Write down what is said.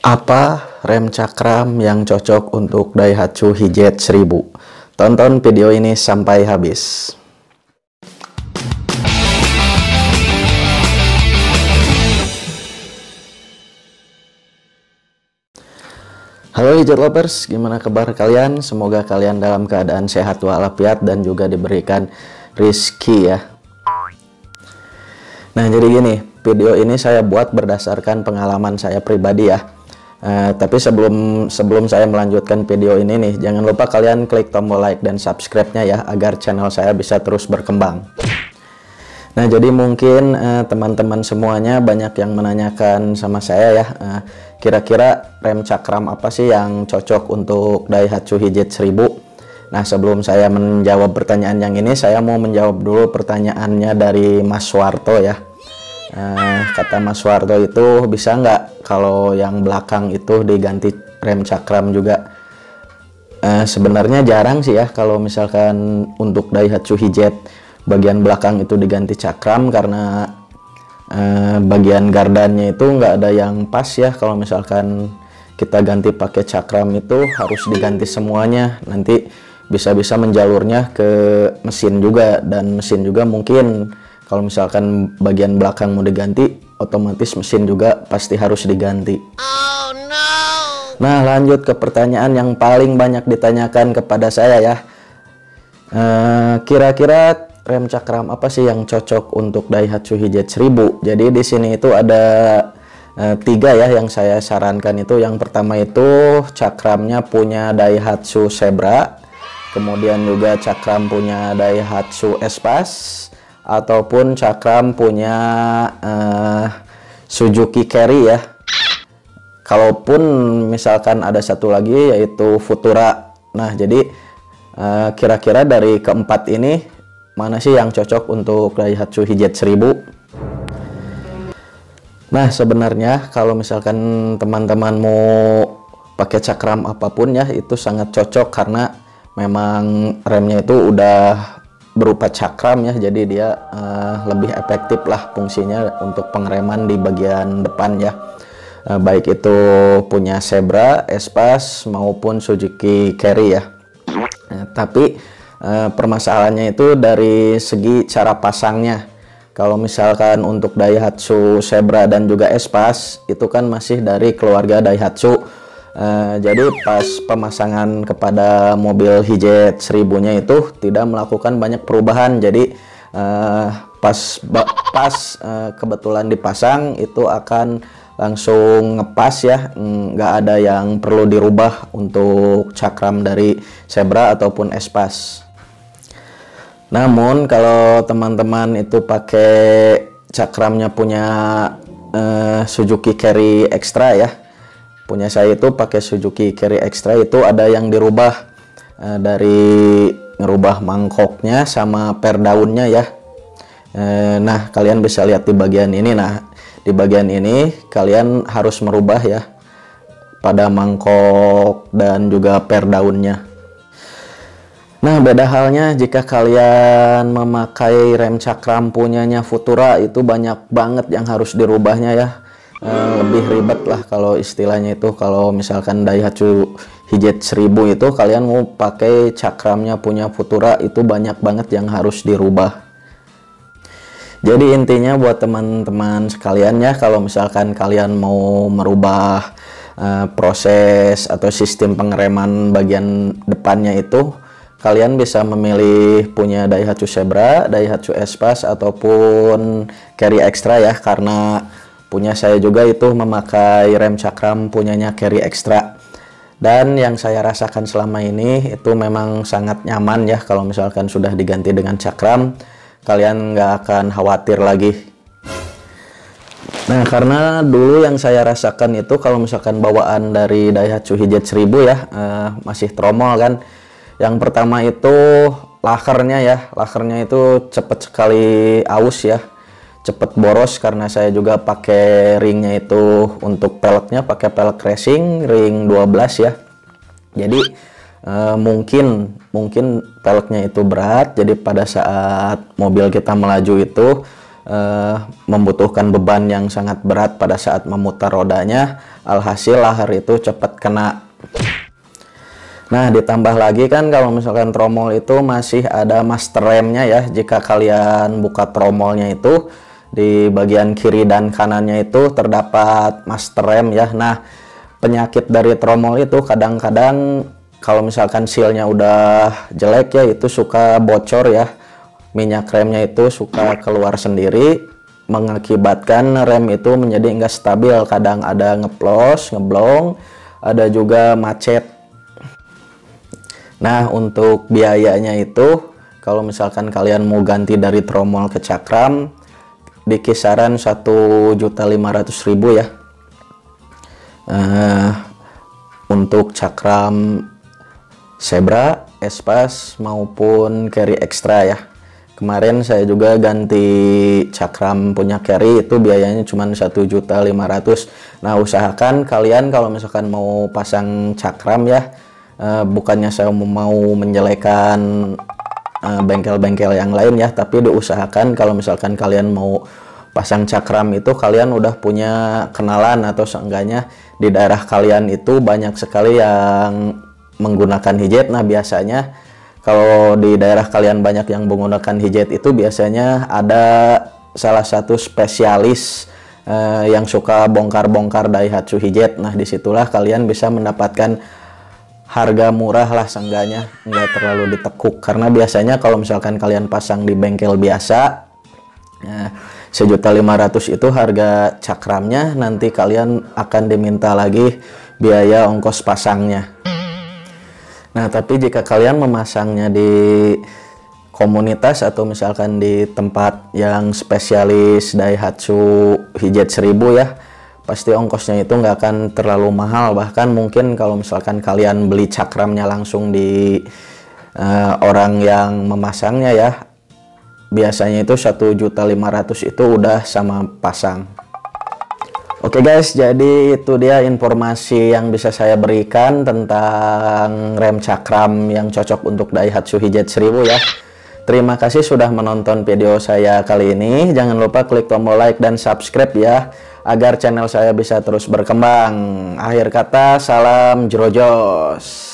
Apa rem cakram yang cocok untuk Daihatsu Hijet 1000? Tonton video ini sampai habis. Halo Hijet Lovers, gimana kabar kalian? Semoga kalian dalam keadaan sehat walafiat dan juga diberikan rezeki ya. Nah, jadi gini, video ini saya buat berdasarkan pengalaman saya pribadi ya. Tapi sebelum saya melanjutkan video ini nih, jangan lupa kalian klik tombol like dan subscribe-nya ya, agar channel saya bisa terus berkembang. Nah, jadi mungkin teman-teman semuanya banyak yang menanyakan sama saya ya, kira-kira rem cakram apa sih yang cocok untuk Daihatsu Hijet 1000? Nah, sebelum saya menjawab pertanyaan yang ini, saya mau menjawab dulu pertanyaannya dari Mas Warto ya. Kata Mas Warto itu, bisa nggak kalau yang belakang itu diganti rem cakram juga? Sebenarnya jarang sih ya kalau misalkan untuk Daihatsu Hijet bagian belakang itu diganti cakram, karena bagian gardannya itu nggak ada yang pas ya. Kalau misalkan kita ganti pakai cakram itu harus diganti semuanya, nanti bisa-bisa menjalurnya ke mesin juga, dan mesin juga mungkin kalau misalkan bagian belakang mau diganti, otomatis mesin juga pasti harus diganti. Oh no. Nah, lanjut ke pertanyaan yang paling banyak ditanyakan kepada saya ya. Kira-kira rem cakram apa sih yang cocok untuk Daihatsu Hijet 1000? Jadi di sini itu ada tiga ya yang saya sarankan itu. Yang pertama itu cakramnya punya Daihatsu Zebra, kemudian juga cakram punya Daihatsu Espas, ataupun cakram punya Suzuki Carry ya. Kalaupun misalkan ada satu lagi yaitu Futura. Nah, jadi kira-kira dari keempat ini mana sih yang cocok untuk Daihatsu Hijet 1000? Nah, sebenarnya kalau misalkan teman-teman mau pakai cakram apapun ya, itu sangat cocok karena memang remnya itu udah berupa cakram ya, jadi dia lebih efektif lah fungsinya untuk pengereman di bagian depan ya. Baik itu punya Zebra, Espas maupun Suzuki Carry ya. Tapi permasalahannya itu dari segi cara pasangnya. Kalau misalkan untuk Daihatsu Zebra dan juga Espas itu kan masih dari keluarga Daihatsu. Jadi pas pemasangan kepada mobil Hijet 1000-nya itu tidak melakukan banyak perubahan. Jadi pas kebetulan dipasang itu akan langsung ngepas ya, nggak ada yang perlu dirubah untuk cakram dari Zebra ataupun Espas. Namun kalau teman-teman itu pakai cakramnya punya Suzuki Carry Extra ya, punya saya itu pakai Suzuki Carry Extra, itu ada yang dirubah dari ngerubah mangkoknya sama per daunnya ya. Nah, kalian bisa lihat di bagian ini. Nah, di bagian ini kalian harus merubah ya pada mangkok dan juga per daunnya. Nah, beda halnya jika kalian memakai rem cakram punyanya Futura, itu banyak banget yang harus dirubahnya ya. Lebih ribet lah kalau istilahnya itu. Kalau misalkan Daihatsu Hijet 1000 itu kalian mau pakai cakramnya punya Futura, itu banyak banget yang harus dirubah. Jadi intinya buat teman-teman sekalian ya, kalau misalkan kalian mau merubah proses atau sistem pengereman bagian depannya itu, kalian bisa memilih punya Daihatsu Zebra, Daihatsu Espas ataupun Carry Extra ya, karena punya saya juga itu memakai rem cakram punyanya Carry Extra. Dan yang saya rasakan selama ini itu memang sangat nyaman ya. Kalau misalkan sudah diganti dengan cakram, kalian nggak akan khawatir lagi. Nah, karena dulu yang saya rasakan itu kalau misalkan bawaan dari Daihatsu Hijet 1000 ya, masih tromol kan. Yang pertama itu lakernya ya, lakernya itu cepet sekali aus ya, cepet boros, karena saya juga pakai ringnya itu untuk peleknya pakai pelek racing ring 12 ya. Jadi mungkin peleknya itu berat, jadi pada saat mobil kita melaju itu membutuhkan beban yang sangat berat pada saat memutar rodanya, alhasil lahar itu cepat kena. Nah, ditambah lagi kan kalau misalkan tromol itu masih ada master remnya ya. Jika kalian buka tromolnya itu di bagian kiri dan kanannya itu terdapat master rem ya. Nah, penyakit dari tromol itu kadang-kadang kalau misalkan sealnya udah jelek ya, itu suka bocor ya. Minyak remnya itu suka keluar sendiri, mengakibatkan rem itu menjadi enggak stabil. Kadang ada ngeplos, ngeblong, ada juga macet. Nah, untuk biayanya itu kalau misalkan kalian mau ganti dari tromol ke cakram di kisaran 1.500.000 ya. Untuk cakram Zebra, Espas maupun carry extra ya. Kemarin saya juga ganti cakram punya carry, itu biayanya cuma 1.500.000. Nah, usahakan kalian kalau misalkan mau pasang cakram ya, bukannya saya mau menjelekan bengkel-bengkel yang lain ya, tapi diusahakan kalau misalkan kalian mau pasang cakram itu kalian udah punya kenalan atau seenggaknya di daerah kalian itu banyak sekali yang menggunakan hijab. Nah, biasanya kalau di daerah kalian banyak yang menggunakan hijab itu biasanya ada salah satu spesialis yang suka bongkar-bongkar Daihatsu hijab. Nah, disitulah kalian bisa mendapatkan harga murah lah, seenggaknya nggak terlalu ditekuk. Karena biasanya kalau misalkan kalian pasang di bengkel biasa, 1.500.000 itu harga cakramnya, nanti kalian akan diminta lagi biaya ongkos pasangnya. Nah, tapi jika kalian memasangnya di komunitas atau misalkan di tempat yang spesialis Daihatsu hijab 1000 ya, pasti ongkosnya itu nggak akan terlalu mahal. Bahkan mungkin kalau misalkan kalian beli cakramnya langsung di orang yang memasangnya ya, biasanya itu 1.500.000 itu udah sama pasang. Oke guys, jadi itu dia informasi yang bisa saya berikan tentang rem cakram yang cocok untuk Daihatsu hijab 1000 ya. Terima kasih sudah menonton video saya kali ini. Jangan lupa klik tombol like dan subscribe ya, agar channel saya bisa terus berkembang. Akhir kata, salam Jerojos.